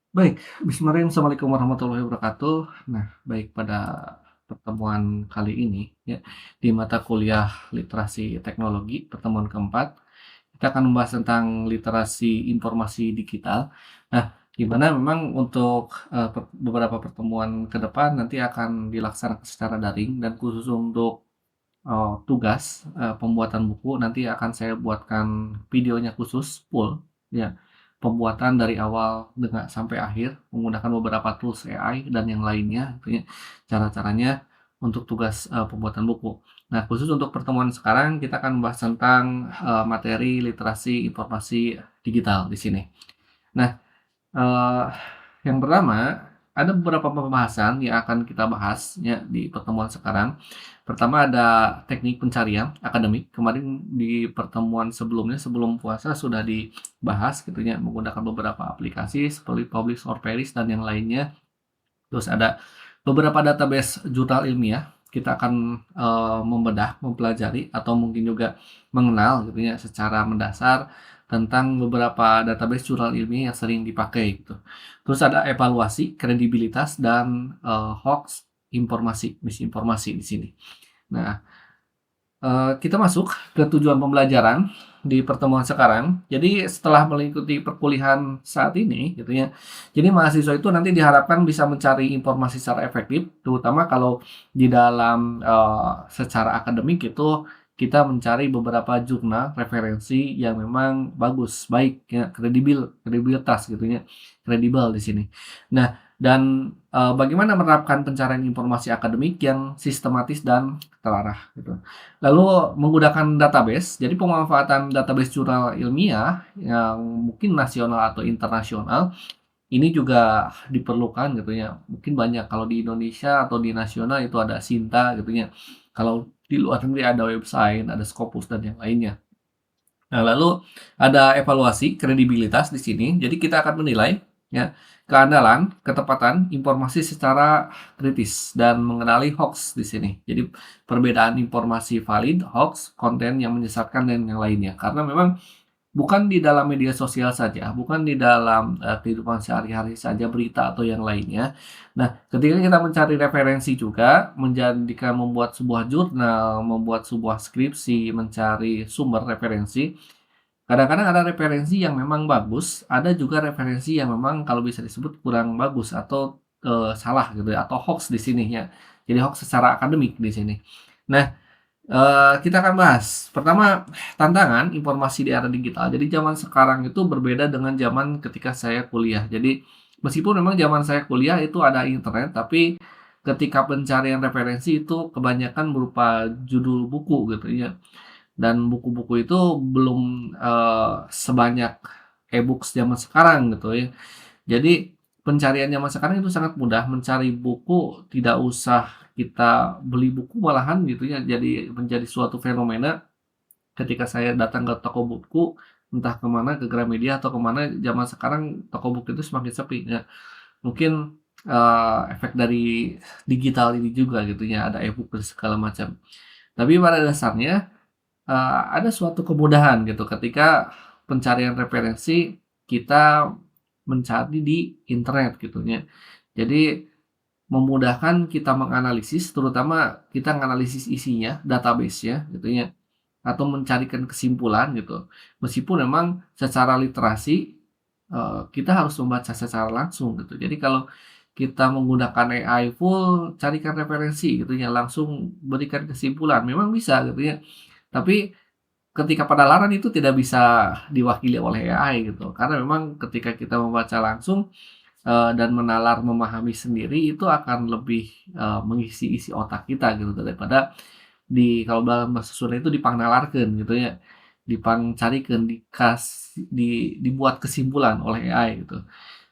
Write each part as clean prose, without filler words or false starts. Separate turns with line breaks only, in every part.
Baik, bismillahirrahmanirrahim. Assalamualaikum warahmatullahi wabarakatuh. Nah, baik pada pertemuan kali ini ya, di mata kuliah literasi teknologi, pertemuan keempat, kita akan membahas tentang literasi informasi digital. Nah, di mana memang untuk beberapa pertemuan ke depan nanti akan dilaksanakan secara daring dan khusus untuk tugas pembuatan buku nanti akan saya buatkan videonya khusus full ya. Pembuatan dari awal dengan sampai akhir menggunakan beberapa tools AI dan yang lainnya gitu ya, cara-caranya untuk tugas, pembuatan buku. Nah, khusus untuk pertemuan sekarang kita akan membahas tentang, materi literasi informasi digital di sini. Nah, Eee, yang pertama, ada beberapa pembahasan yang akan kita bahas ya di pertemuan sekarang. Pertama ada teknik pencarian akademik, kemarin di pertemuan sebelumnya, sebelum puasa sudah dibahas gitu ya, menggunakan beberapa aplikasi seperti Publish or Perish dan yang lainnya. Terus ada beberapa database jurnal ilmiah, kita akan, membedah, mempelajari, atau mungkin juga mengenal gitu ya secara mendasar tentang beberapa database jurnal ilmiah yang sering dipakai gitu. Terus ada evaluasi, kredibilitas, dan, hoaks, informasi, misinformasi di sini. Nah, kita masuk ke tujuan pembelajaran di pertemuan sekarang. Jadi setelah mengikuti perkuliahan saat ini gitu ya, jadi mahasiswa itu nanti diharapkan bisa mencari informasi secara efektif, terutama kalau di dalam, secara akademik itu kita mencari beberapa jurnal referensi yang memang bagus, baik ya, kredibilitas gitu ya, kredibel di sini. Nah, dan, bagaimana menerapkan pencarian informasi akademik yang sistematis dan terarah gitu. Lalu menggunakan database, jadi pemanfaatan database jurnal ilmiah yang mungkin nasional atau internasional, ini juga diperlukan gitu ya. Mungkin banyak kalau di Indonesia atau di nasional itu ada Sinta gitu ya. Kalau di luar negeri ada website, ada Scopus dan yang lainnya. Nah, lalu ada evaluasi kredibilitas di sini. Jadi kita akan menilai ya keandalan, ketepatan informasi secara kritis dan mengenali hoax di sini. Jadi perbedaan informasi valid, hoax, konten yang menyesatkan dan yang lainnya. Karena memang bukan di dalam media sosial saja, bukan di dalam kehidupan sehari-hari saja berita atau yang lainnya. Nah, ketika kita mencari referensi juga, membuat sebuah jurnal, membuat sebuah skripsi, mencari sumber referensi, kadang-kadang ada referensi yang memang bagus, ada juga referensi yang memang kalau bisa disebut kurang bagus atau, salah gitu ya, atau hoax di sini ya. Jadi hoax secara akademik di sini. Nah, kita akan bahas. Pertama, tantangan informasi di era digital. Jadi zaman sekarang itu berbeda dengan zaman ketika saya kuliah. Jadi meskipun memang zaman saya kuliah itu ada internet, tapi ketika pencarian referensi itu kebanyakan berupa judul buku gitu ya. Dan buku-buku itu belum, sebanyak e-books zaman sekarang gitu ya. Jadi pencarian zaman sekarang itu sangat mudah, mencari buku tidak usah kita beli buku malahan gitu ya, jadi menjadi suatu fenomena ketika saya datang ke toko buku, entah ke mana, ke Gramedia atau ke mana, zaman sekarang toko buku itu semakin sepi ya. Mungkin, efek dari digital ini juga gitu ya, ada e-book dan segala macam. Tapi pada dasarnya ada suatu kemudahan gitu ketika pencarian referensi kita mencari di internet gitu ya. Jadi memudahkan kita menganalisis, terutama kita menganalisis isinya, database-nya gitu ya, atau mencarikan kesimpulan gitu. Meskipun memang secara literasi, kita harus membaca secara langsung gitu. Jadi kalau kita menggunakan AI full, carikan referensi gitu ya, langsung berikan kesimpulan, memang bisa gitu ya. Tapi ketika penalaran itu tidak bisa diwakili oleh AI gitu, karena memang ketika kita membaca langsung, dan menalar, memahami sendiri itu akan lebih, mengisi isi otak kita gitu daripada kalau dalam bahasa Sunda itu dipangnalarkeun gitu ya, dipangcarikeun, dibuat kesimpulan oleh AI gitu.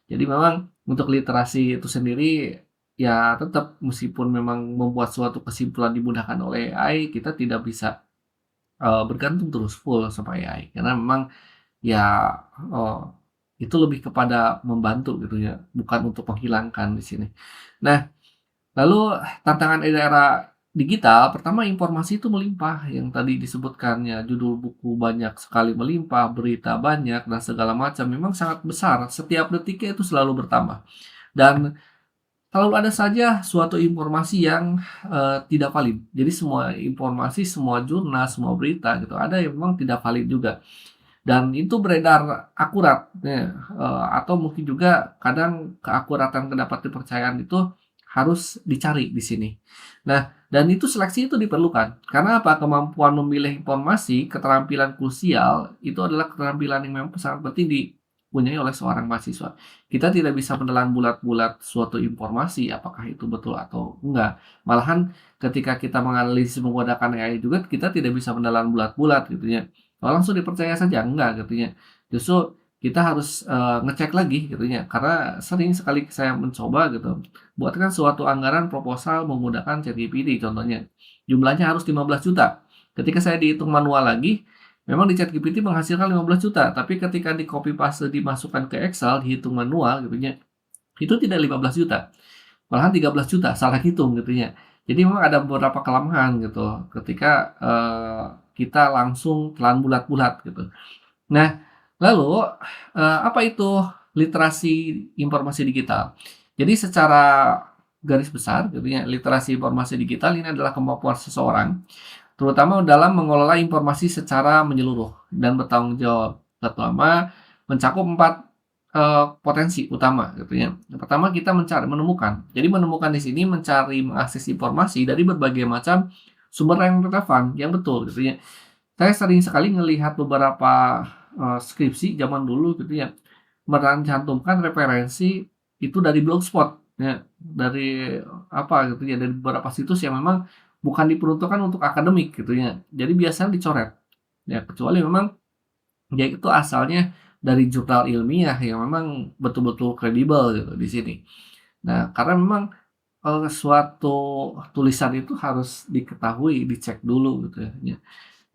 Jadi memang untuk literasi itu sendiri, ya tetap meskipun memang membuat suatu kesimpulan dimudahkan oleh AI, kita tidak bisa bergantung terus full sama AI karena memang ya, eee, itu lebih kepada membantu gitu ya, bukan untuk menghilangkan di sini. Nah, lalu tantangan era digital, pertama informasi itu melimpah yang tadi disebutkannya, judul buku banyak sekali melimpah, berita banyak, dan segala macam memang sangat besar, setiap detiknya itu selalu bertambah. Dan selalu ada saja suatu informasi yang, tidak valid. Jadi semua informasi, semua jurnal, semua berita gitu, ada yang memang tidak valid juga. Dan itu beredar akurat, ya, atau mungkin juga kadang keakuratan dapat kepercayaan itu harus dicari di sini. Nah, dan itu seleksi itu diperlukan. Karena apa? Kemampuan memilih informasi, keterampilan krusial, itu adalah keterampilan yang memang sangat penting dipunyai oleh seorang mahasiswa. Kita tidak bisa menelan bulat-bulat suatu informasi, apakah itu betul atau enggak. Malahan ketika kita menganalisis menggunakan AI juga, kita tidak bisa menelan bulat-bulat gitu ya. Oh, langsung dipercaya saja, enggak gitu ya. Justru kita harus, ngecek lagi gitu ya, karena sering sekali saya mencoba gitu, buatkan suatu anggaran proposal menggunakan ChatGPT contohnya, jumlahnya harus 15 juta. Ketika saya dihitung manual lagi, memang di ChatGPT menghasilkan 15 juta, tapi ketika di copy paste dimasukkan ke Excel, dihitung manual gitu ya, itu tidak 15 juta, malahan 13 juta, salah hitung gitu ya. Jadi memang ada beberapa kelemahan gitu ketika, kita langsung telan bulat-bulat gitu. Nah, lalu, apa itu literasi informasi digital? Jadi secara garis besar gitu ya, literasi informasi digital ini adalah kemampuan seseorang, terutama dalam mengelola informasi secara menyeluruh dan bertanggung jawab. Pertama, mencakup 4 potensi utama gitu ya. Yang pertama kita menemukan. Jadi menemukan di sini mencari, mengakses informasi dari berbagai macam sumber yang relevan, yang betul gitu ya. Saya sering sekali melihat beberapa, skripsi zaman dulu gitu ya, mencantumkan referensi itu dari Blogspot ya, dari apa gitu ya, dari beberapa situs yang memang bukan diperuntukkan untuk akademik gitu ya. Jadi biasanya dicoret, ya kecuali memang dia itu asalnya dari jurnal ilmiah yang memang betul-betul kredibel gitu di sini. Nah, karena memang, suatu tulisan itu harus diketahui, dicek dulu gitu ya.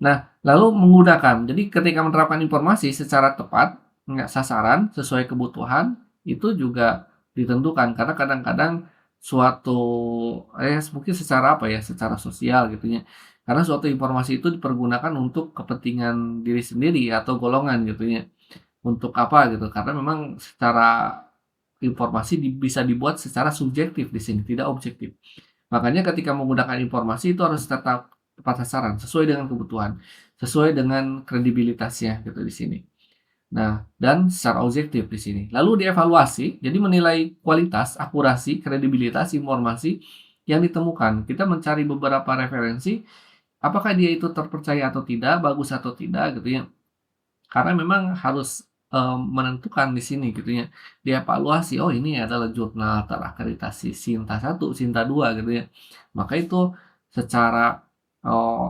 Nah, lalu menggunakan. Jadi ketika menerapkan informasi secara tepat, nggak sasaran, sesuai kebutuhan, itu juga ditentukan. Karena kadang-kadang suatu mungkin secara apa ya, secara sosial gitu ya. Karena suatu informasi itu dipergunakan untuk kepentingan diri sendiri atau golongan gitu ya. Untuk apa gitu, karena memang secara informasi bisa dibuat secara subjektif di sini, tidak objektif. Makanya ketika menggunakan informasi itu harus tetap tepat sasaran, sesuai dengan kebutuhan, sesuai dengan kredibilitasnya gitu di sini. Nah, dan secara objektif di sini. Lalu dievaluasi, jadi menilai kualitas, akurasi, kredibilitas informasi yang ditemukan. Kita mencari beberapa referensi, apakah dia itu terpercaya atau tidak, bagus atau tidak gitu ya. Karena memang harus, menentukan di sini gitu ya, dievaluasi, "Oh ini adalah jurnal terakreditasi Sinta 1, Sinta 2 gitu ya. Maka itu secara, eee,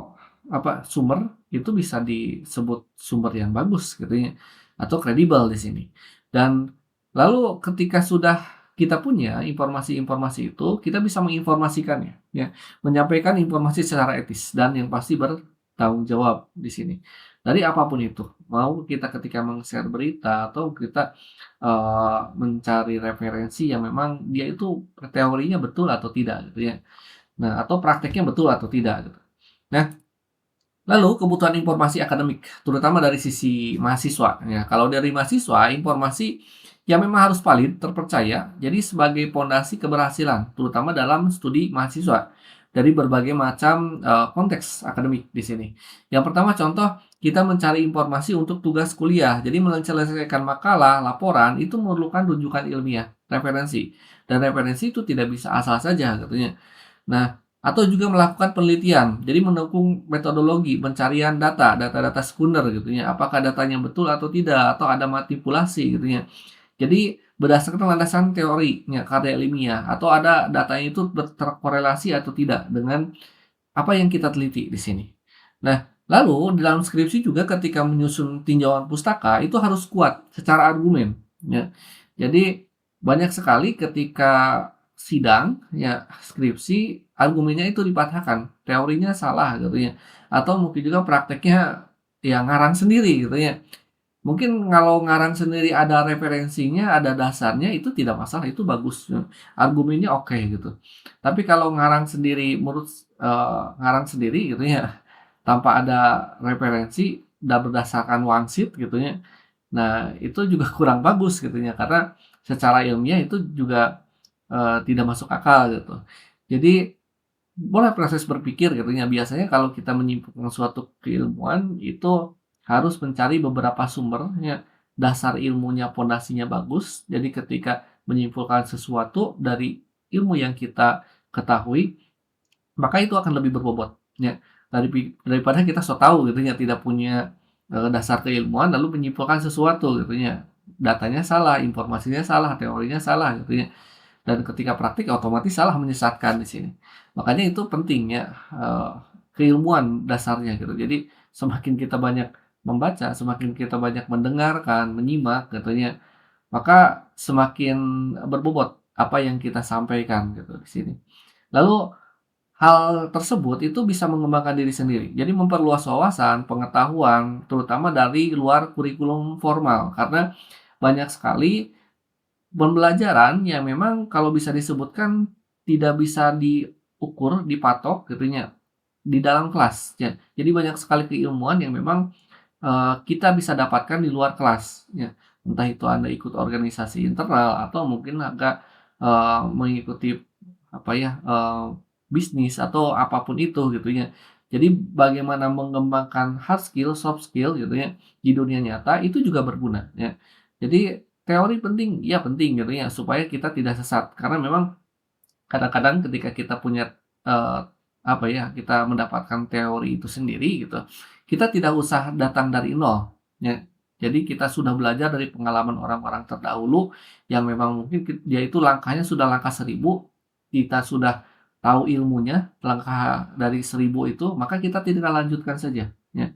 sumber itu bisa disebut sumber yang bagus gitu ya, atau kredibel di sini. Dan lalu ketika sudah kita punya informasi-informasi itu, kita bisa menginformasikannya ya, menyampaikan informasi secara etis dan yang pasti bertanggung jawab di sini. Dari apapun itu, mau kita ketika meng-share berita atau kita, mencari referensi yang memang dia itu teorinya betul atau tidak gitu ya. Nah, atau prakteknya betul atau tidak gitu. Nah, lalu kebutuhan informasi akademik, terutama dari sisi mahasiswa ya. Kalau dari mahasiswa, informasi yang memang harus valid, terpercaya, jadi sebagai pondasi keberhasilan, terutama dalam studi mahasiswa dari berbagai macam, konteks akademik di sini. Yang pertama contoh, kita mencari informasi untuk tugas kuliah. Jadi menyelesaikan makalah, laporan, itu memerlukan rujukan ilmiah, referensi. Dan referensi itu tidak bisa asal saja katanya. Nah, atau juga melakukan penelitian. Jadi mendukung metodologi pencarian data-data sekunder gitu ya. Apakah datanya betul atau tidak atau ada manipulasi gitu ya. Jadi berdasarkan landasan teorinya, karya ilmiah atau ada datanya itu terkorelasi atau tidak dengan apa yang kita teliti di sini. Nah, lalu di dalam skripsi juga ketika menyusun tinjauan pustaka itu harus kuat secara argumen, ya. Jadi banyak sekali ketika sidang, ya skripsi argumennya itu dipatahkan, teorinya salah gitu ya, atau mungkin juga prakteknya ya ngarang sendiri gitu ya. Mungkin kalau ngarang sendiri ada referensinya, ada dasarnya, itu tidak masalah, itu bagus, argumennya oke gitu. Tapi kalau ngarang sendiri menurut, ngarang sendiri gitu ya, tanpa ada referensi dan berdasarkan wangsit gitu ya. Nah, itu juga kurang bagus gitu ya, karena secara ilmiah itu juga, tidak masuk akal gitu. Jadi, boleh proses berpikir gitu ya, biasanya kalau kita menyimpulkan suatu keilmuan itu harus mencari beberapa sumber ya, dasar ilmunya, pondasinya bagus. Jadi ketika menyimpulkan sesuatu dari ilmu yang kita ketahui, maka itu akan lebih berbobot, ya. Daripada kita so tahu gitu ya, tidak punya, dasar keilmuan lalu menyimpulkan sesuatu gitu ya. Datanya salah, informasinya salah, teorinya salah gitu ya. Dan ketika praktik otomatis salah, menyesatkan di sini. Makanya itu penting ya, keilmuan dasarnya gitu. Jadi semakin kita banyak membaca, semakin kita banyak mendengarkan, menyimak gitu ya, maka semakin berbobot apa yang kita sampaikan gitu di sini. Lalu hal tersebut itu bisa mengembangkan diri sendiri. Jadi memperluas wawasan, pengetahuan, terutama dari luar kurikulum formal. Karena banyak sekali pembelajaran yang memang kalau bisa disebutkan tidak bisa diukur, dipatok gitu ya, di dalam kelas ya. Jadi banyak sekali keilmuan yang memang, kita bisa dapatkan di luar kelas ya. Entah itu Anda ikut organisasi internal atau mungkin agak, mengikuti apa ya, bisnis atau apapun itu gitu ya. Jadi bagaimana mengembangkan hard skill, soft skill gitu ya, di dunia nyata itu juga berguna ya. Jadi teori penting, iya penting gitu ya, supaya kita tidak sesat. Karena memang kadang-kadang ketika kita punya, apa ya, kita mendapatkan teori itu sendiri gitu, kita tidak usah datang dari nol, ya. Jadi kita sudah belajar dari pengalaman orang-orang terdahulu yang memang mungkin dia itu langkahnya sudah langkah 1000, kita sudah tahu ilmunya, langkah dari 1000 itu, maka kita tinggal lanjutkan saja, ya.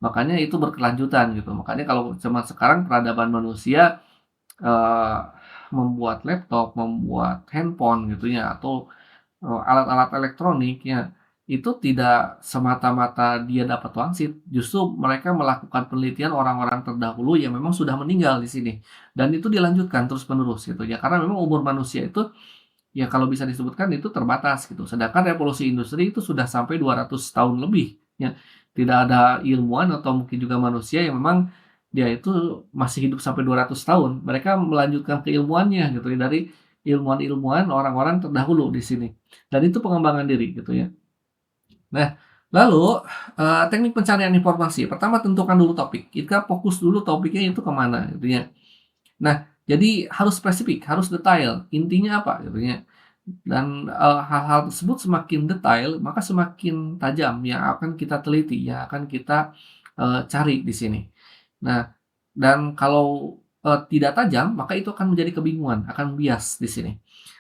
Makanya itu berkelanjutan gitu. Makanya kalau zaman sekarang peradaban manusia Eee, membuat laptop, membuat handphone gitu ya, atau, alat-alat elektronik ya, itu tidak semata-mata dia dapat wangsit, justru mereka melakukan penelitian orang-orang terdahulu yang memang sudah meninggal di sini, dan itu dilanjutkan terus-menerus gitu ya. Karena memang umur manusia itu, ya kalau bisa disebutkan itu terbatas gitu, sedangkan revolusi industri itu sudah sampai 200 tahun lebih ya. Tidak ada ilmuwan atau mungkin juga manusia yang memang dia itu masih hidup sampai 200 tahun. Mereka melanjutkan keilmuannya gitu ya, dari ilmuwan-ilmuwan orang-orang terdahulu di sini. Dan itu pengembangan diri gitu ya. Nah, lalu, teknik pencarian informasi, pertama tentukan dulu topik, kita fokus dulu topiknya itu kemana gitu ya. Nah, jadi harus spesifik, harus detail, intinya apa gitu ya. Dan, hal-hal tersebut semakin detail, maka semakin tajam yang akan kita teliti, yang akan kita, cari di sini. Nah, dan kalau, tidak tajam, maka itu akan menjadi kebingungan, akan bias di sini.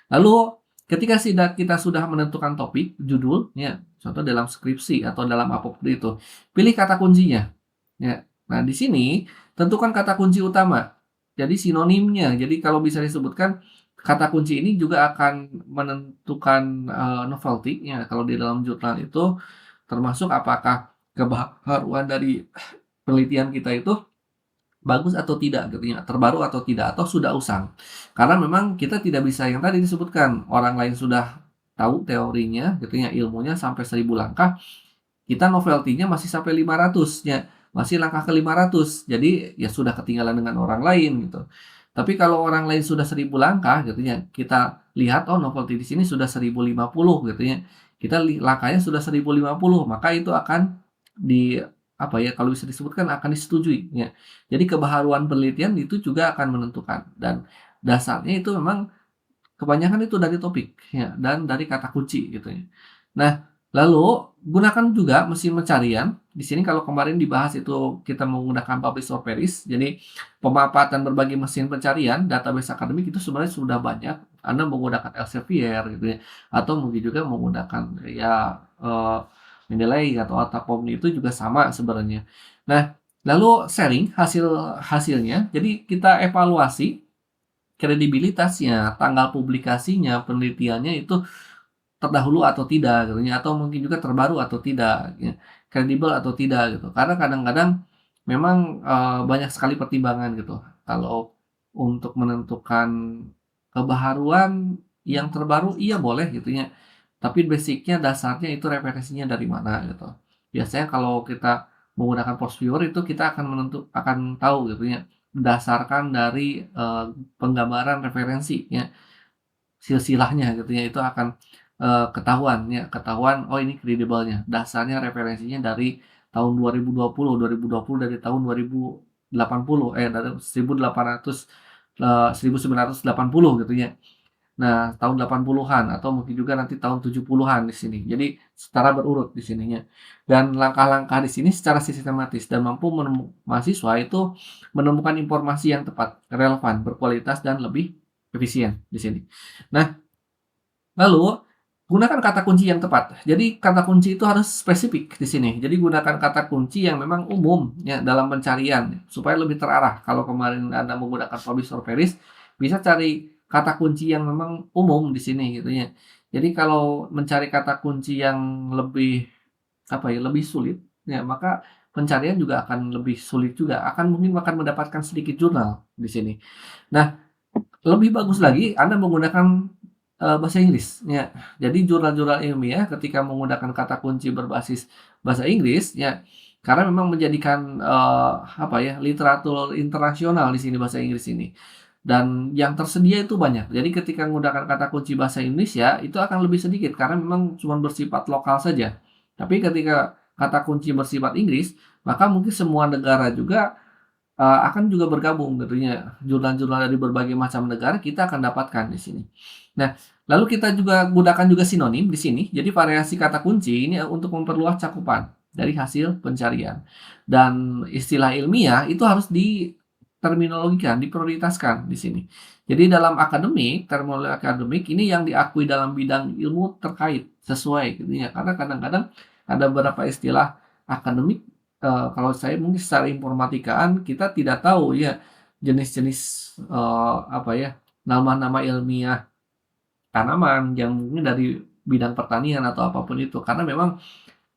Lalu ketika kita sudah menentukan topik, judul, ya, contoh dalam skripsi atau dalam apapun itu, pilih kata kuncinya, ya. Nah, di sini tentukan kata kunci utama, jadi sinonimnya. Jadi kalau bisa disebutkan kata kunci ini juga akan menentukan, novelty ya, kalau di dalam jurnal itu termasuk apakah kebaharuan dari penelitian kita itu bagus atau tidak gitu ya, terbaru atau tidak, atau sudah usang. Karena memang kita tidak bisa yang tadi disebutkan, orang lain sudah tahu teorinya gitu ya, ilmunya sampai 1000 langkah, kita novelty-nya masih sampai 500 ya, masih langkah ke 500. Jadi ya sudah ketinggalan dengan orang lain gitu. Tapi kalau orang lain sudah 1000 langkah gitu ya, kita lihat, oh novelty di sini sudah 1050 gitu ya. Kita langkahnya sudah 1050, maka itu akan di apa ya, kalau bisa disebutkan akan disetujui ya. Jadi kebaharuan penelitian itu juga akan menentukan dan dasarnya itu memang kebanyakan itu dari topik ya dan dari kata kunci gitu ya. Nah, lalu gunakan juga mesin pencarian. Di sini kalau kemarin dibahas itu kita menggunakan Publish or Perish. Jadi pemanfaatan berbagai mesin pencarian database akademik itu sebenarnya sudah banyak. Anda menggunakan Elsevier gitu ya atau mungkin juga menggunakan ya Mendeley atau Atacomni itu juga sama sebenarnya. Nah, lalu sharing hasilnya. Jadi kita evaluasi kredibilitasnya, tanggal publikasinya, penelitiannya itu terdahulu atau tidak gitu ya, atau mungkin juga terbaru atau tidak ya, kredibel atau tidak gitu. Karena kadang-kadang memang, banyak sekali pertimbangan gitu. Kalau untuk menentukan kebaharuan yang terbaru iya boleh gitu ya, tapi basic-nya, dasarnya itu referensinya dari mana gitu. Biasanya kalau kita menggunakan post viewer itu kita akan tahu gitu ya, berdasarkan dari, penggambaran referensi ya, silsilahnya gitu ya, itu akan, ketahuan ya, ketahuan, oh ini kredibelnya, dasarnya referensinya dari tahun 2020 dari tahun 2080, dari 1800, 1980 gitu ya. Nah, tahun 80-an atau mungkin juga nanti tahun 70-an di sini. Jadi secara berurut di sininya. Dan langkah-langkah di sini secara sistematis dan mampu mahasiswa itu menemukan informasi yang tepat, relevan, berkualitas dan lebih efisien di sini. Nah, lalu gunakan kata kunci yang tepat. Jadi kata kunci itu harus spesifik di sini. Jadi gunakan kata kunci yang memang umum ya dalam pencarian supaya lebih terarah. Kalau kemarin Anda menggunakan publish or perish, bisa cari kata kunci yang memang umum di sini gitu ya. Jadi kalau mencari kata kunci yang lebih apa ya, lebih sulit ya, maka pencarian juga akan lebih sulit juga. Mungkin akan mendapatkan sedikit jurnal di sini. Nah, lebih bagus lagi Anda menggunakan, bahasa Inggris, ya. Jadi jurnal-jurnal ilmiah ketika menggunakan kata kunci berbasis bahasa Inggris, ya, karena memang menjadikan, apa ya, literatur internasional di sini bahasa Inggris ini. Dan yang tersedia itu banyak. Jadi ketika menggunakan kata kunci bahasa Indonesia, itu akan lebih sedikit karena memang cuma bersifat lokal saja. Tapi ketika kata kunci bersifat Inggris, maka mungkin semua negara juga akan juga bergabung tentunya, jurnal-jurnal dari berbagai macam negara kita akan dapatkan di sini. Nah, lalu kita juga gunakan juga sinonim di sini, jadi variasi kata kunci ini untuk memperluas cakupan dari hasil pencarian. Dan istilah ilmiah itu harus diterminologikan, diprioritaskan di sini. Jadi dalam akademik, terminologi akademik ini yang diakui dalam bidang ilmu terkait, sesuai gitu ya. Karena kadang-kadang ada beberapa istilah akademik. Kalau saya mungkin secara informatikaan kita tidak tahu ya jenis-jenis, apa ya, nama-nama ilmiah tanaman yang mungkin dari bidang pertanian atau apapun itu. Karena memang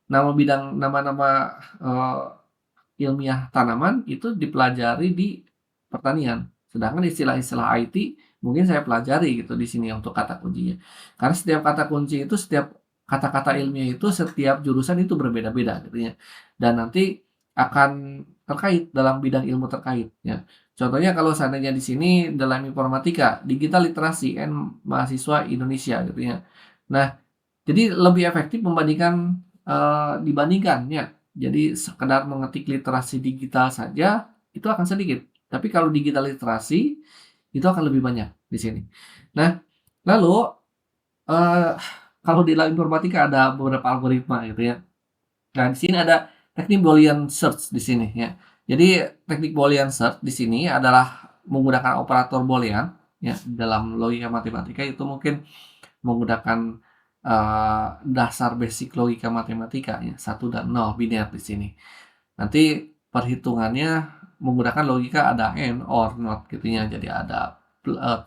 nama-nama, ilmiah tanaman itu dipelajari di pertanian. Sedangkan istilah-istilah IT mungkin saya pelajari gitu di sini untuk kata kuncinya. Karena setiap kata kunci itu, setiap kata-kata ilmiah itu, setiap jurusan itu berbeda-beda gitu ya. Dan nanti akan terkait dalam bidang ilmu terkait ya. Contohnya kalau seandainya di sini dalam informatika, digital literasi and mahasiswa Indonesia gitu ya. Nah, jadi lebih efektif dibandingkan ya. Jadi sekedar mengetik literasi digital saja itu akan sedikit. Tapi kalau digital literasi itu akan lebih banyak di sini. Nah, lalu, eee, kalau di dalam informatika ada beberapa algoritma gitu ya. Nah, di sini ada teknik Boolean search di sini ya. Jadi teknik Boolean search di sini adalah menggunakan operator Boolean ya, dalam logika matematika itu mungkin menggunakan, dasar basic logika matematika ya, 1 dan 0 biner di sini. Nanti perhitungannya menggunakan logika ada and, or, not gitu ya. Jadi ada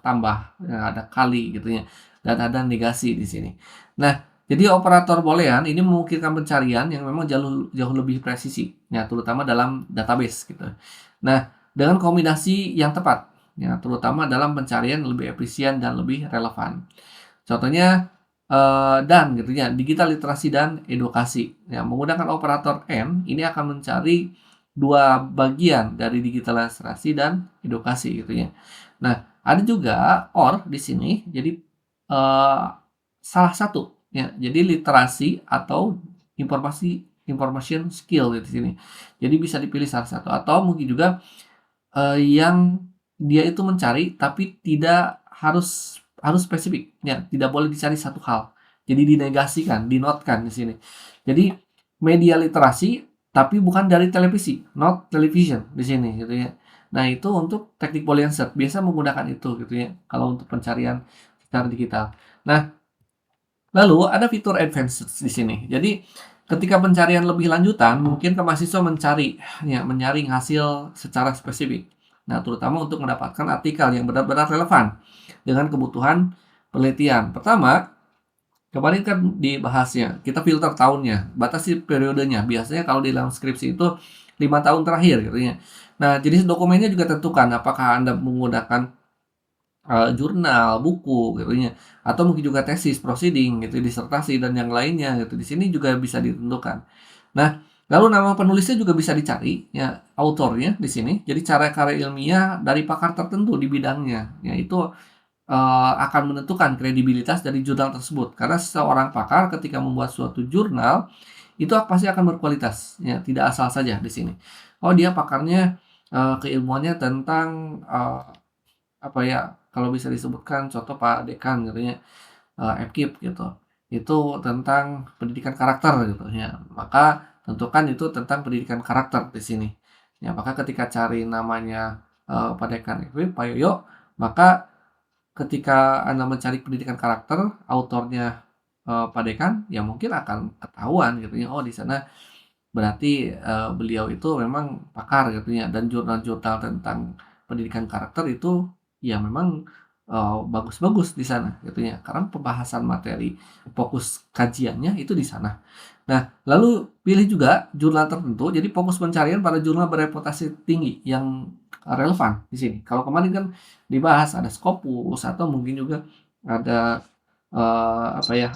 tambah, ya, ada kali gitu ya, dan ada negasi di sini. Nah, jadi operator boolean ini memungkinkan pencarian yang memang jauh jauh lebih presisi, ya terutama dalam database gitu. Nah, dengan kombinasi yang tepat, ya terutama dalam pencarian lebih efisien dan lebih relevan. Contohnya, dan gitu ya, digital literasi dan edukasi. Ya, menggunakan operator and ini akan mencari 2 bagian dari digital literasi dan edukasi gitu ya. Nah, ada juga or di sini, jadi, salah satu ya, jadi literasi atau information skill di sini. Jadi bisa dipilih salah satu atau mungkin juga, yang dia itu mencari tapi tidak harus harus spesifik, ya, tidak boleh dicari satu hal. Jadi dinegasikan, di-note-kan di sini. Jadi media literasi tapi bukan dari televisi, not television di sini gitu ya. Nah, itu untuk teknik Boolean search, biasa menggunakan itu gitu ya, kalau untuk pencarian secara digital. Nah, lalu ada fitur advanced di sini. Jadi ketika pencarian lebih lanjutan, mungkin ke mahasiswa mencari, ya, menyaring hasil secara spesifik. Nah, terutama untuk mendapatkan artikel yang benar-benar relevan dengan kebutuhan penelitian. Pertama, kemarin kan dibahasnya, kita filter tahunnya, batasi periodenya. Biasanya kalau di dalam skripsi itu 5 tahun terakhir gitu ya. Nah, jenis dokumennya juga tentukan apakah Anda menggunakan jurnal, buku gitu ya, atau mungkin juga tesis, proceeding gitu, disertasi dan yang lainnya gitu. Di sini juga bisa ditentukan. Nah, lalu nama penulisnya juga bisa dicari ya, autornya di sini. Jadi cara karya ilmiah dari pakar tertentu di bidangnya. Ya itu akan menentukan kredibilitas dari jurnal tersebut. Karena seorang pakar ketika membuat suatu jurnal itu pasti akan berkualitas ya, tidak asal saja di sini. Oh, dia pakarnya keilmuannya tentang apa ya, kalau bisa disebutkan contoh Pak Dekan gitu ya, FKIP gitu. Itu tentang pendidikan karakter gitu ya. Maka tentukan itu tentang pendidikan karakter di sini. Ya, maka ketika cari namanya Pak Dekan FKIP, Pak Yoyo, maka ketika Anda mencari pendidikan karakter, autornya Pak Dekan, ya mungkin akan ketahuan gitu ya. Oh, di sana berarti beliau itu memang pakar gitu ya, dan jurnal-jurnal tentang pendidikan karakter itu ya memang bagus-bagus di sana gitu ya, karena pembahasan materi fokus kajiannya itu di sana. Nah, lalu pilih juga jurnal tertentu, jadi fokus pencarian pada jurnal bereputasi tinggi yang relevan di sini. Kalau kemarin kan dibahas ada Scopus atau mungkin juga ada apa ya,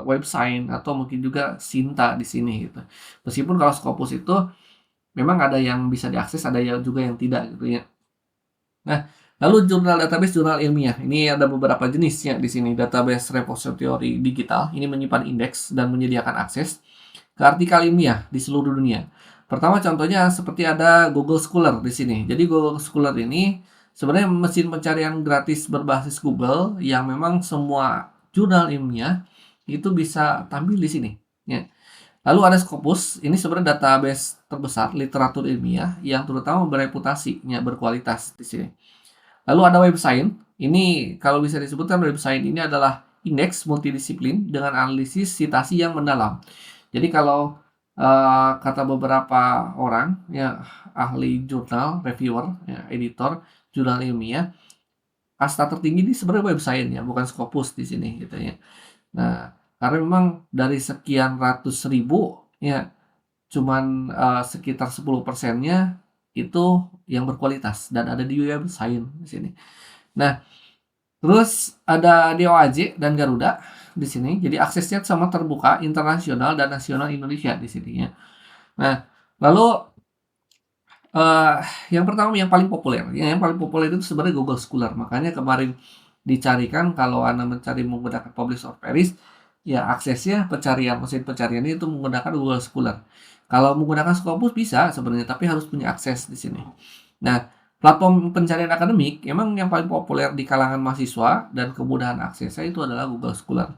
website atau mungkin juga Sinta di sini gitu. Meskipun kalau Scopus itu memang ada yang bisa diakses, ada yang juga yang tidak gitu ya. Nah, lalu jurnal database jurnal ilmiah. Ini ada beberapa jenisnya di sini. Database repository digital ini menyimpan indeks dan menyediakan akses ke artikel ilmiah di seluruh dunia. Pertama contohnya seperti ada Google Scholar di sini. Jadi Google Scholar ini sebenarnya mesin pencarian gratis berbasis Google yang memang semua jurnal ilmiah itu bisa tampil di sini. Ya. Lalu ada Scopus, ini sebenarnya database terbesar literatur ilmiah yang terutama bereputasi, ya, berkualitas di sini. Lalu ada website, ini kalau bisa disebutkan website ini adalah indeks multidisiplin dengan analisis citasi yang mendalam. Jadi kalau kata beberapa orang, ya ahli jurnal, reviewer, ya, editor, jurnal ilmiah, kasta tertinggi ini sebenarnya website ya, bukan Scopus di sini gitu ya. Nah, karena memang dari sekian ratus ribu, ya cuman sekitar 10%-nya itu yang berkualitas dan ada di website di sini. Nah, terus ada DOAJ dan Garuda di sini. Jadi aksesnya sama terbuka internasional dan nasional Indonesia di sini ya. Nah, lalu Eee, yang pertama yang paling populer, yang paling populer itu sebenarnya Google Scholar. Makanya kemarin dicarikan kalau Anda mencari menggunakan Publish or Perish, ya aksesnya pencarian mesin pencariannya itu menggunakan Google Scholar. Kalau menggunakan Scopus bisa sebenarnya, tapi harus punya akses di sini. Nah, platform pencarian akademik emang yang paling populer di kalangan mahasiswa dan kemudahan aksesnya itu adalah Google Scholar.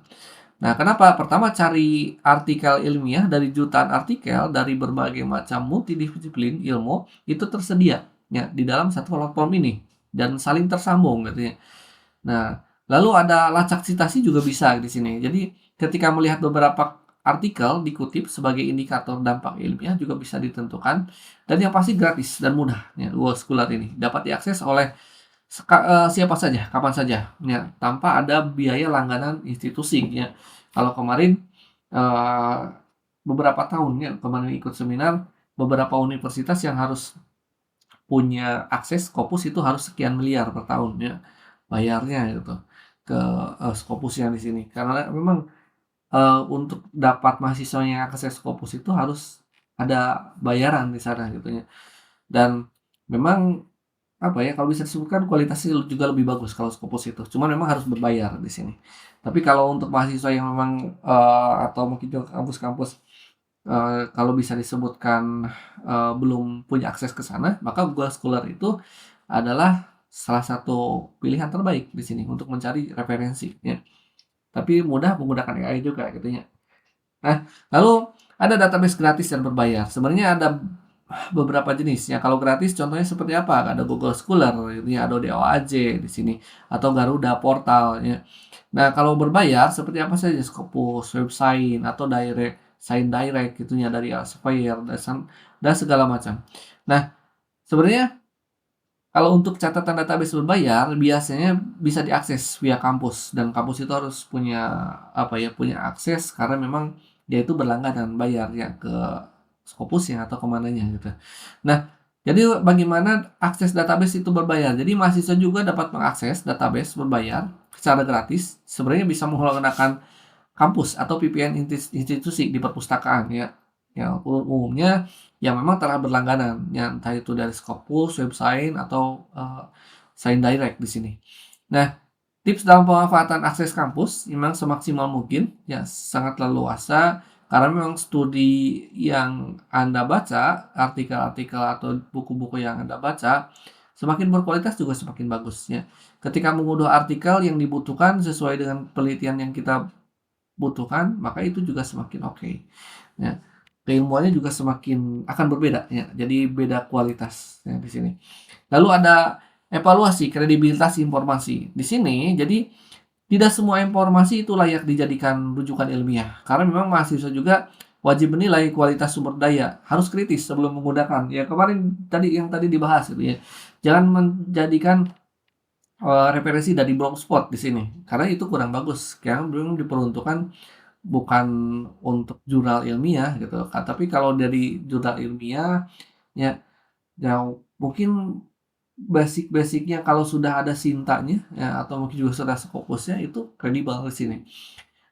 Nah, kenapa? Pertama cari artikel ilmiah dari jutaan artikel dari berbagai macam multidisiplin ilmu itu tersedia ya di dalam satu platform ini dan saling tersambung gitu ya. Nah, lalu ada lacak citasi juga bisa di sini. Jadi ketika melihat beberapa artikel dikutip sebagai indikator dampak ilmiah juga bisa ditentukan dan yang pasti gratis dan mudah ya. Google Scholar ini dapat diakses oleh siapa saja, kapan saja, ya, tanpa ada biaya langganan institusi, ya. Kalau kemarin, eee, beberapa tahun ya, kemarin ikut seminar, beberapa universitas yang harus punya akses Scopus itu harus sekian miliar per tahun ya, bayarnya gitu, ke, Scopus yang di sini. Karena memang, untuk dapat mahasiswa yang akses Scopus itu harus ada bayaran di sana gitu ya. Dan memang apa ya, kalau bisa disebutkan kualitasnya juga lebih bagus kalau Scopus itu, cuman memang harus berbayar di sini. Tapi kalau untuk mahasiswa yang memang, atau mungkin juga kampus-kampus, kalau bisa disebutkan, belum punya akses ke sana, maka Google Scholar itu adalah salah satu pilihan terbaik di sini untuk mencari referensi, ya. Tapi mudah menggunakan AI juga gitu ya. Nah, lalu ada database gratis dan berbayar. Sebenarnya ada beberapa jenis ya. Kalau gratis contohnya seperti apa? Ada Google Scholar, gitu ya, ada DOAJ di sini atau Garuda Portal ya. Nah, kalau berbayar seperti apa saja? Scopus, Website atau Direct gitu ya dari Elsevier dan segala macam. Nah, sebenarnya kalau untuk catatan database berbayar biasanya bisa diakses via kampus dan kampus itu harus punya apa ya, punya akses karena memang dia itu berlangganan bayar ya ke Scopus ya atau ke mananya gitu. Nah, Jadi bagaimana akses database itu berbayar. Jadi mahasiswa juga dapat mengakses database berbayar secara gratis. Sebenarnya bisa menggunakan kampus atau VPN institusi di perpustakaan ya. Yang umumnya yang memang telah berlangganan, yang entah itu dari Scopus, website atau Sign Direct di sini. Nah, tips dalam pemanfaatan akses kampus memang semaksimal mungkin, ya sangat leluasa karena memang studi yang Anda baca, artikel-artikel atau buku-buku yang Anda baca, semakin berkualitas juga semakin bagus ya. Ketika mengunduh artikel yang dibutuhkan sesuai dengan penelitian yang kita butuhkan, maka itu juga semakin oke. Ya. Keilmuannya juga semakin akan berbeda ya. Jadi beda kualitas ya di sini. Lalu ada evaluasi kredibilitas informasi. Di sini jadi tidak semua informasi itu layak dijadikan rujukan ilmiah karena memang mahasiswa juga wajib menilai kualitas sumber daya, harus kritis sebelum menggunakan. Ya kemarin tadi yang tadi dibahas gitu ya. Jangan menjadikan referensi dari blogspot di sini karena itu kurang bagus. Karena belum diperuntukkan bukan untuk jurnal ilmiah gitu. Tapi kalau dari jurnal ilmiah ya, ya mungkin basic-basicnya kalau sudah ada sintanya ya atau mungkin juga sudah Scopusnya itu kredibel di sini.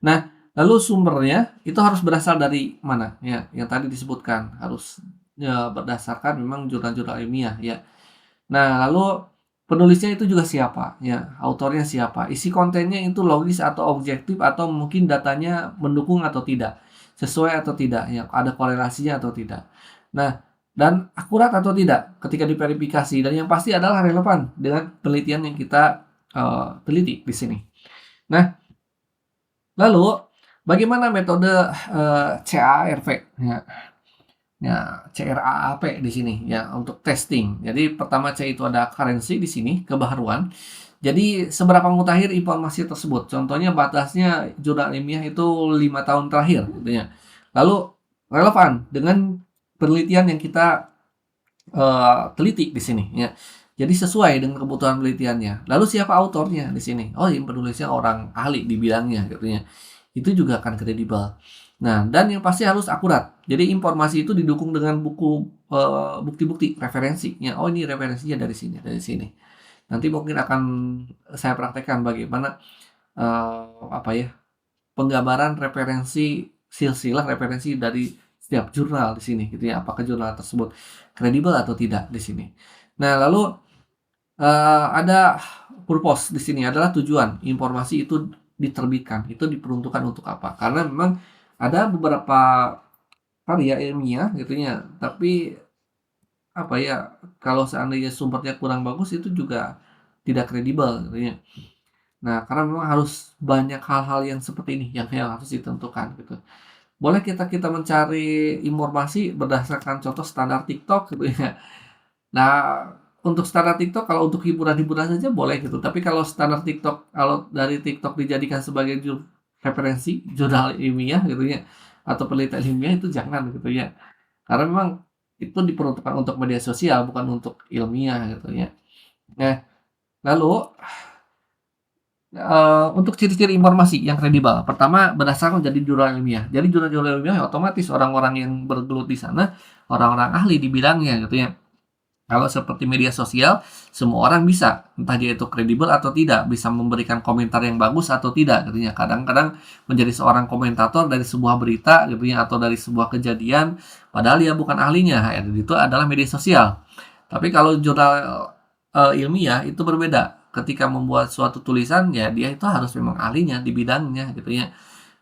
Nah, lalu sumbernya itu harus berasal dari mana ya? Yang tadi disebutkan harus ya, berdasarkan memang jurnal-jurnal ilmiah ya. Nah, lalu penulisnya itu juga siapa ya? Autornya siapa? Isi kontennya itu logis atau objektif atau mungkin datanya mendukung atau tidak? Sesuai atau tidak ya? Ada korelasinya atau tidak? Nah, dan akurat atau tidak ketika diverifikasi dan yang pasti adalah relevan dengan penelitian yang kita teliti di sini. Nah, lalu bagaimana metode CARV ya? Ya, CRAAP di sini ya untuk testing. Jadi pertama C itu ada currency di sini, kebaharuan. Jadi seberapa mutakhir informasi tersebut. Contohnya batasnya jurnal ilmiah itu 5 tahun terakhir gitu ya. Lalu relevan dengan penelitian yang kita teliti di sini ya. Jadi sesuai dengan kebutuhan penelitiannya. Lalu siapa autornya di sini? Oh, yang penulisnya orang ahli di bidangnya gitu ya. Itu juga akan kredibel. Nah, dan yang pasti harus akurat. Jadi informasi itu didukung dengan buku bukti-bukti, referensinya. Oh, ini referensinya dari sini, dari sini. Nanti mungkin akan saya praktekkan bagaimana apa ya penggambaran referensi silsilah referensi dari setiap jurnal di sini, gitu ya. Apakah jurnal tersebut kredibel atau tidak di sini. Nah, lalu ada purpose di sini adalah tujuan informasi itu diterbitkan, itu diperuntukkan untuk apa? Karena memang ada beberapa karya ilmiah gitu ya, tapi apa ya, kalau seandainya sumbernya kurang bagus itu juga tidak kredibel gitu ya. Nah, karena memang harus banyak hal-hal yang seperti ini yang harus ditentukan gitu. Boleh kita kita mencari informasi berdasarkan contoh standar TikTok gitu ya. Nah, untuk standar TikTok kalau untuk hiburan-hiburan saja boleh gitu, tapi kalau standar TikTok kalau dari TikTok dijadikan sebagai referensi jurnal ilmiah gitu ya, atau penelitian ilmiah itu jangan gitu ya. Karena memang itu diperuntukkan untuk media sosial bukan untuk ilmiah gitu ya. Nah, lalu untuk ciri-ciri informasi yang kredibel, pertama berdasarkan jadi jurnal ilmiah. Jadi jurnal-jurnal ilmiah otomatis orang-orang yang bergelut di sana, orang-orang ahli di bidangnya gitu ya. Kalau seperti media sosial, semua orang bisa, entah dia itu kredibel atau tidak, bisa memberikan komentar yang bagus atau tidak, gitu ya. Kadang-kadang menjadi seorang komentator dari sebuah berita, gitu ya, atau dari sebuah kejadian, padahal dia bukan ahlinya, ya, itu adalah media sosial. Tapi kalau jurnal ilmiah itu berbeda. Ketika membuat suatu tulisan, ya dia itu harus memang ahlinya di bidangnya, gitu ya,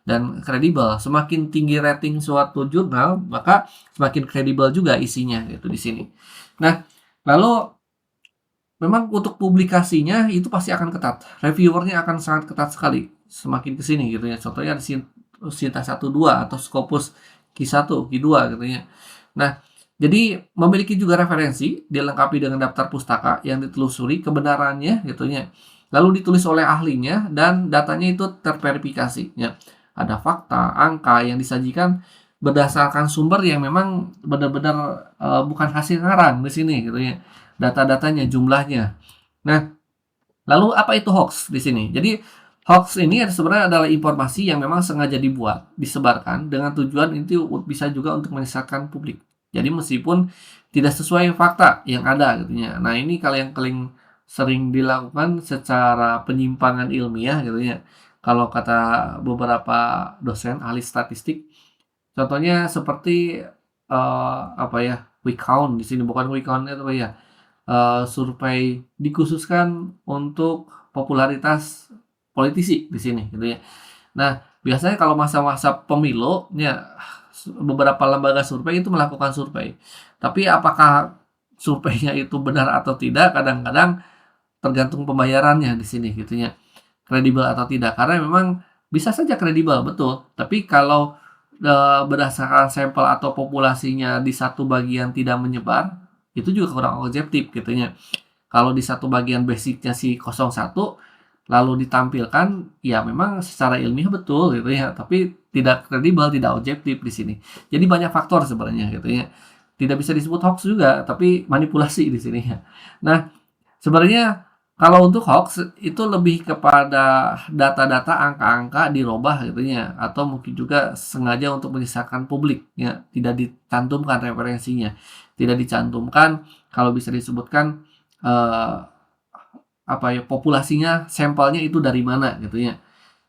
dan kredibel. Semakin tinggi rating suatu jurnal, maka semakin kredibel juga isinya, gitu di sini. Nah, lalu memang untuk publikasinya itu pasti akan ketat. Reviewernya akan sangat ketat sekali semakin ke sini gitu ya. Contohnya di Sinta 12 atau Scopus Q1, Q2 gitu ya. Nah, jadi memiliki juga referensi dilengkapi dengan daftar pustaka yang ditelusuri kebenarannya gitu ya. Lalu ditulis oleh ahlinya dan datanya itu terverifikasi ya. Ada fakta, angka yang disajikan berdasarkan sumber yang memang benar-benar bukan hasil ngarang di sini gitu ya. Data-datanya, jumlahnya. Nah, lalu apa itu hoax di sini? Jadi hoax ini sebenarnya adalah informasi yang memang sengaja dibuat, disebarkan dengan tujuan itu bisa juga untuk menyesatkan publik. Jadi meskipun tidak sesuai fakta yang ada gitu ya. Nah, ini kalau yang paling sering dilakukan secara penyimpangan ilmiah gitu ya. Kalau kata beberapa dosen ahli statistik, contohnya seperti, apa ya, quick count di sini, bukan quick count itu apa ya, survei dikhususkan untuk popularitas politisi di sini gitu ya. Nah, biasanya kalau masa-masa pemilu ya beberapa lembaga survei itu melakukan survei. Tapi apakah surveinya itu benar atau tidak kadang-kadang tergantung pembayarannya di sini gitu ya. Kredibel atau tidak, karena memang bisa saja kredibel, betul. Tapi kalau, berdasarkan sampel atau populasinya di satu bagian tidak menyebar, itu juga kurang objektif gitu ya. Kalau di satu bagian basic-nya si 01 lalu ditampilkan, ya memang secara ilmiah betul gitu ya, tapi tidak kredibel, tidak objektif di sini. Jadi banyak faktor sebenarnya gitu ya. Tidak bisa disebut hoax juga, tapi manipulasi di sini ya. Nah, sebenarnya kalau untuk hoax itu lebih kepada data-data, angka-angka dirubah gitu ya, atau mungkin juga sengaja untuk menyesatkan publik ya, tidak dicantumkan referensinya, tidak dicantumkan kalau bisa disebutkan, eee, apa ya, populasinya, sampelnya itu dari mana gitu ya.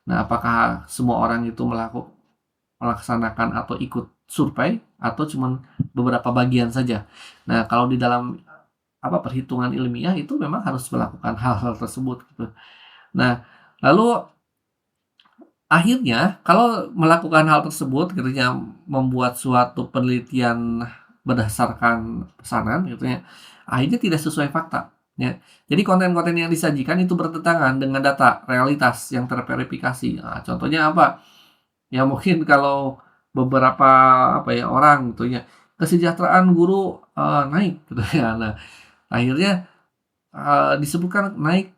Nah, apakah semua orang itu melaksanakan atau ikut survei atau cuman beberapa bagian saja. Nah, kalau di dalam apa, perhitungan ilmiah itu memang harus melakukan hal-hal tersebut gitu. Nah, lalu akhirnya kalau melakukan hal tersebut gitu ya, membuat suatu penelitian berdasarkan pesanan gitu ya, akhirnya tidak sesuai fakta, ya. Jadi konten-konten yang disajikan itu bertentangan dengan data realitas yang terverifikasi. Nah, contohnya apa? Ya mungkin kalau beberapa apa ya, orang gitu ya, kesejahteraan guru, naik gitu ya. Nah, akhirnya, disebutkan naik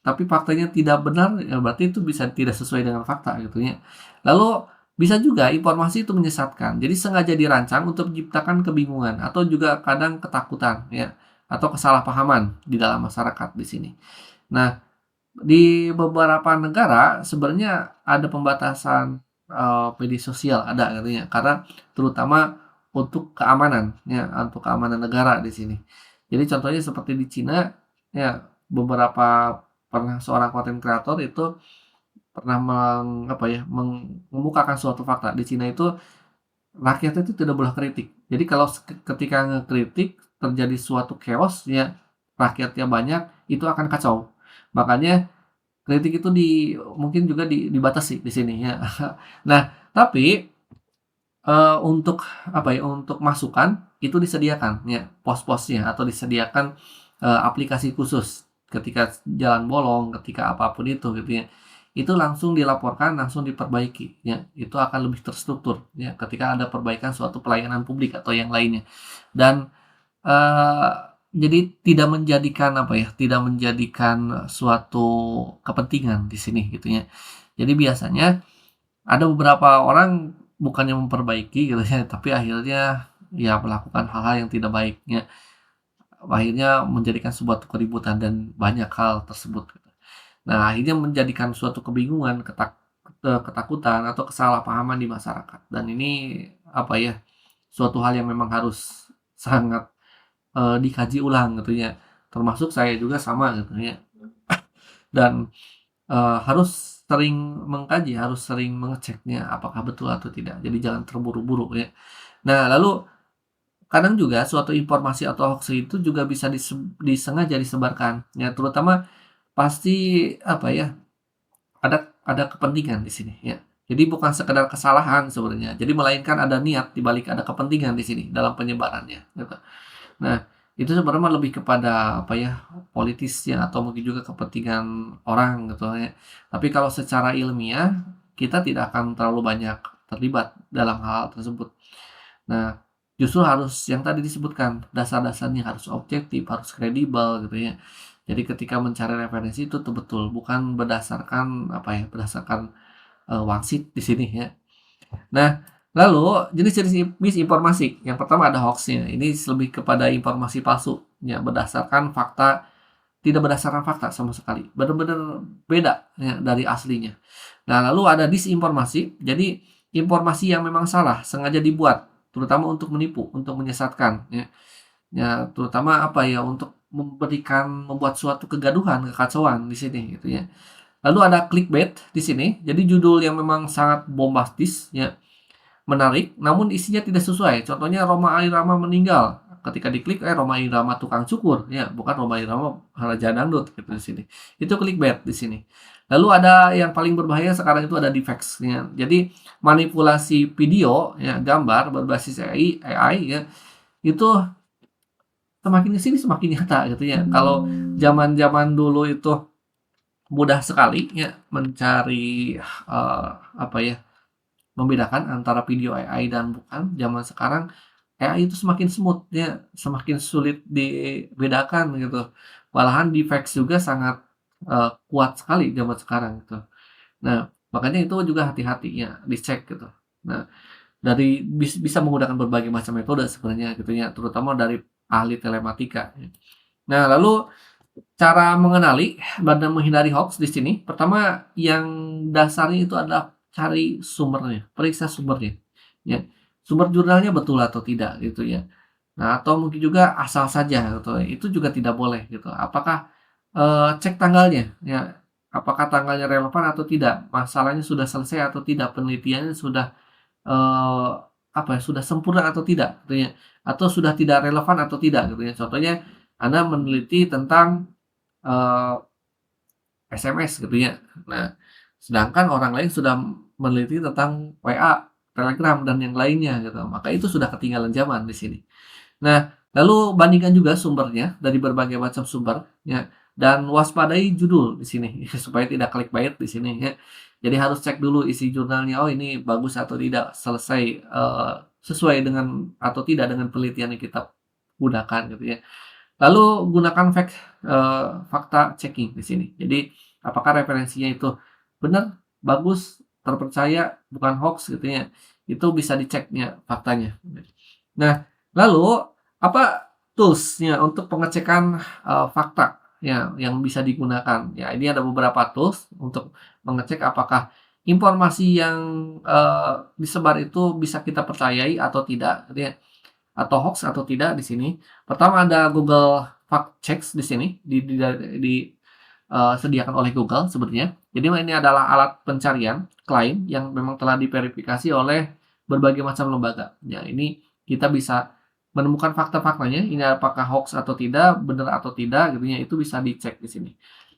tapi faktanya tidak benar, ya berarti itu bisa tidak sesuai dengan fakta gitu ya. Lalu bisa juga informasi itu menyesatkan. Jadi sengaja dirancang untuk menciptakan kebingungan atau juga kadang ketakutan ya atau kesalahpahaman di dalam masyarakat di sini. Nah, di beberapa negara sebenarnya ada pembatasan, media sosial ada gitu ya, karena terutama untuk keamanan ya, untuk keamanan negara di sini. Jadi contohnya seperti di Cina ya, beberapa pernah seorang konten kreator itu pernah apa ya, mengemukakan suatu fakta. Di Cina itu rakyatnya itu tidak boleh kritik. Jadi kalau ketika ngekritik terjadi suatu chaos ya, rakyatnya banyak, itu akan kacau. Makanya kritik itu mungkin juga dibatasi di sini ya. Nah, tapi, untuk apa ya, untuk masukan itu disediakan ya, pos-posnya atau disediakan, aplikasi khusus ketika jalan bolong, ketika apapun itu gitu ya. Itu langsung dilaporkan, langsung diperbaiki ya, itu akan lebih terstruktur ya ketika ada perbaikan suatu pelayanan publik atau yang lainnya. Dan Eee, jadi tidak menjadikan apa ya, tidak menjadikan suatu kepentingan di sini gitu ya. Jadi biasanya ada beberapa orang bukannya memperbaiki gitu ya, tapi akhirnya ya melakukan hal-hal yang tidak baik ya, akhirnya menjadikan sebuah keributan dan banyak hal tersebut gitu. Nah, akhirnya menjadikan suatu kebingungan, ketakutan atau kesalahpahaman di masyarakat dan ini apa ya, suatu hal yang memang harus sangat dikaji ulang gitu ya, termasuk saya juga sama gitu ya, dan, harus sering mengkaji, harus sering mengeceknya apakah betul atau tidak, jadi jangan terburu-buru ya. Nah lalu kadang juga suatu informasi atau hoaks itu juga bisa disengaja disebarkan, ya terutama pasti apa ya, ada kepentingan di sini ya. Jadi bukan sekedar kesalahan sebenarnya, jadi melainkan ada niat di balik ada kepentingan di sini dalam penyebarannya gitu. Nah, itu sebenarnya lebih kepada apa ya, politisnya atau mungkin juga kepentingan orang gitu ya. Tapi kalau secara ilmiah, kita tidak akan terlalu banyak terlibat dalam hal tersebut. Nah, justru harus yang tadi disebutkan, dasar-dasarnya harus objektif, harus kredibel gitu ya. Jadi ketika mencari referensi itu tuh betul, bukan berdasarkan apa ya, berdasarkan, wangsit di sini ya. Nah, lalu jenis-jenis misinformasi, yang pertama ada hoax-nya, ini lebih kepada informasi palsu, ya berdasarkan fakta tidak berdasarkan fakta sama sekali, benar-benar beda ya dari aslinya. Nah, lalu ada disinformasi, jadi informasi yang memang salah, sengaja dibuat, terutama untuk menipu, untuk menyesatkan, ya. Ya, terutama apa ya, untuk membuat suatu kegaduhan, kekacauan di sini gitu ya. Lalu ada clickbait di sini, jadi judul yang memang sangat bombastis ya, menarik, namun isinya tidak sesuai. Contohnya Rhoma Irama meninggal, ketika diklik, Rhoma Irama tukang cukur, ya bukan Rhoma Irama raja dangdut gitu di sini. Itu clickbait di sini. Lalu ada yang paling berbahaya sekarang itu ada deepfakes ya. Jadi manipulasi video ya, gambar berbasis AI ya, itu semakin ke sini semakin nyata gitu ya. Kalau zaman-zaman dulu itu mudah sekali ya mencari, apa ya, membedakan antara video AI dan bukan. Zaman sekarang AI itu semakin smooth ya, semakin sulit dibedakan gitu. Malahan deepfakes juga sangat, kuat sekali zaman sekarang gitu. Nah, makanya itu juga hati-hati ya, dicek gitu. Nah, dari bisa menggunakan berbagai macam metode sebenarnya gitu ya, terutama dari ahli telematika ya. Nah, lalu cara mengenali dan menghindari hoax di sini, pertama yang dasarnya itu adalah cari sumbernya, periksa sumbernya, ya. Sumber jurnalnya betul atau tidak gitu ya. Nah, atau mungkin juga asal saja gitu, itu juga tidak boleh gitu. Apakah, cek tanggalnya ya, apakah tanggalnya relevan atau tidak, masalahnya sudah selesai atau tidak, penelitiannya sudah, eee, apa ya, sudah sempurna atau tidak gitu ya, atau sudah tidak relevan atau tidak gitu ya. Contohnya Anda meneliti tentang eee, SMS gitu ya. Nah, sedangkan orang lain sudah meneliti tentang WA, Telegram, dan yang lainnya gitu, maka itu sudah ketinggalan zaman di sini. Nah, lalu bandingkan juga sumbernya dari berbagai macam sumber ya, dan waspadai judul di sini supaya tidak clickbait di sini ya. Jadi harus cek dulu isi jurnalnya, oh ini bagus atau tidak, sesuai dengan atau tidak dengan penelitian yang kita gunakan gitu ya. Lalu gunakan fakta checking di sini. Jadi, apakah referensinya itu benar, bagus, terpercaya, bukan hoax gitu ya. Itu bisa diceknya faktanya. Nah, lalu apa tools-nya untuk pengecekan, fakta ya yang bisa digunakan? Ya, ini ada beberapa tools untuk mengecek apakah informasi yang, disebar itu bisa kita percayai atau tidak gitu ya. Atau hoax atau tidak di sini. Pertama ada Google Fact Checks di sini, sediakan oleh Google sebenarnya. Jadi ini adalah alat pencarian klaim yang memang telah diverifikasi oleh berbagai macam lembaga. Ya, ini kita bisa menemukan fakta-faktanya, ini apakah hoax atau tidak, benar atau tidak gitu ya, itu bisa dicek di sini.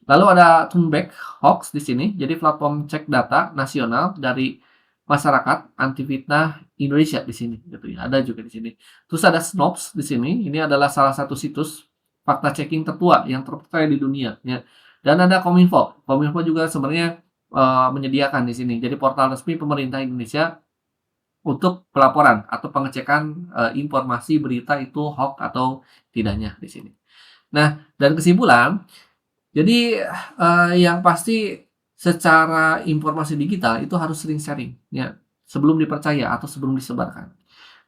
Lalu ada Turnback Hoax di sini, jadi platform cek data nasional dari masyarakat anti fitnah Indonesia di sini gitu ya, ada juga di sini. Terus ada Snopes di sini, ini adalah salah satu situs fakta checking tertua yang terpercaya di dunia ya. Dan ada Kominfo. Kominfo juga sebenarnya, menyediakan di sini. Jadi portal resmi pemerintah Indonesia untuk pelaporan atau pengecekan, informasi berita itu hoax atau tidaknya di sini. Nah, dan kesimpulan jadi, yang pasti secara informasi digital itu harus sering sharing, ya, sebelum dipercaya atau sebelum disebarkan.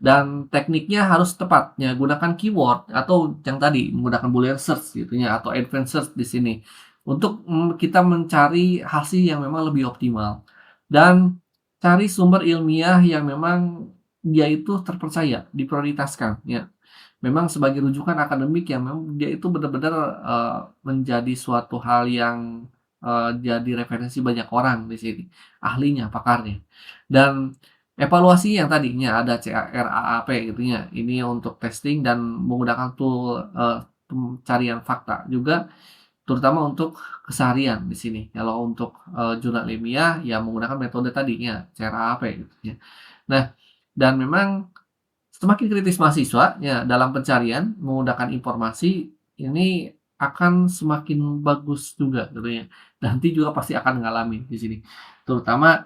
Dan tekniknya harus tepat, ya, gunakan keyword atau yang tadi menggunakan boolean search gitu ya, atau advanced search di sini untuk, kita mencari hasil yang memang lebih optimal. Dan cari sumber ilmiah yang memang dia itu terpercaya, diprioritaskan, ya. Memang sebagai rujukan akademik yang memang dia itu benar-benar, menjadi suatu hal yang, jadi referensi banyak orang di sini, ahlinya, pakarnya. Dan evaluasi yang tadinya ada CARAAP gitu ya, ini untuk testing dan menggunakan tool, pencarian fakta juga, terutama untuk keseharian di sini. Kalau untuk, jurnal ilmiah ya menggunakan metode tadi ya, CARAAP gitu ya. Nah, dan memang semakin kritis mahasiswa ya dalam pencarian menggunakan informasi, ini akan semakin bagus juga gitu ya. Nanti juga pasti akan ngalamin di sini. Terutama,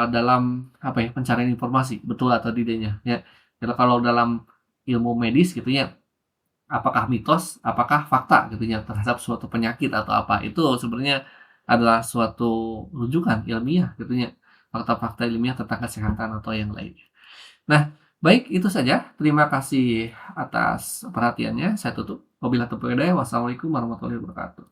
dalam apa ya, pencarian informasi, betul atau tidaknya ya. Kalau dalam ilmu medis gitu ya, apakah mitos, apakah fakta gitu ya terhadap suatu penyakit atau apa, itu sebenarnya adalah suatu rujukan ilmiah gitu ya, fakta-fakta ilmiah tentang kesehatan atau yang lainnya. Nah, baik itu saja. Terima kasih atas perhatiannya. Saya tutup. Wabillahi taufiq wal hidayah. Wassalamualaikum warahmatullahi wabarakatuh.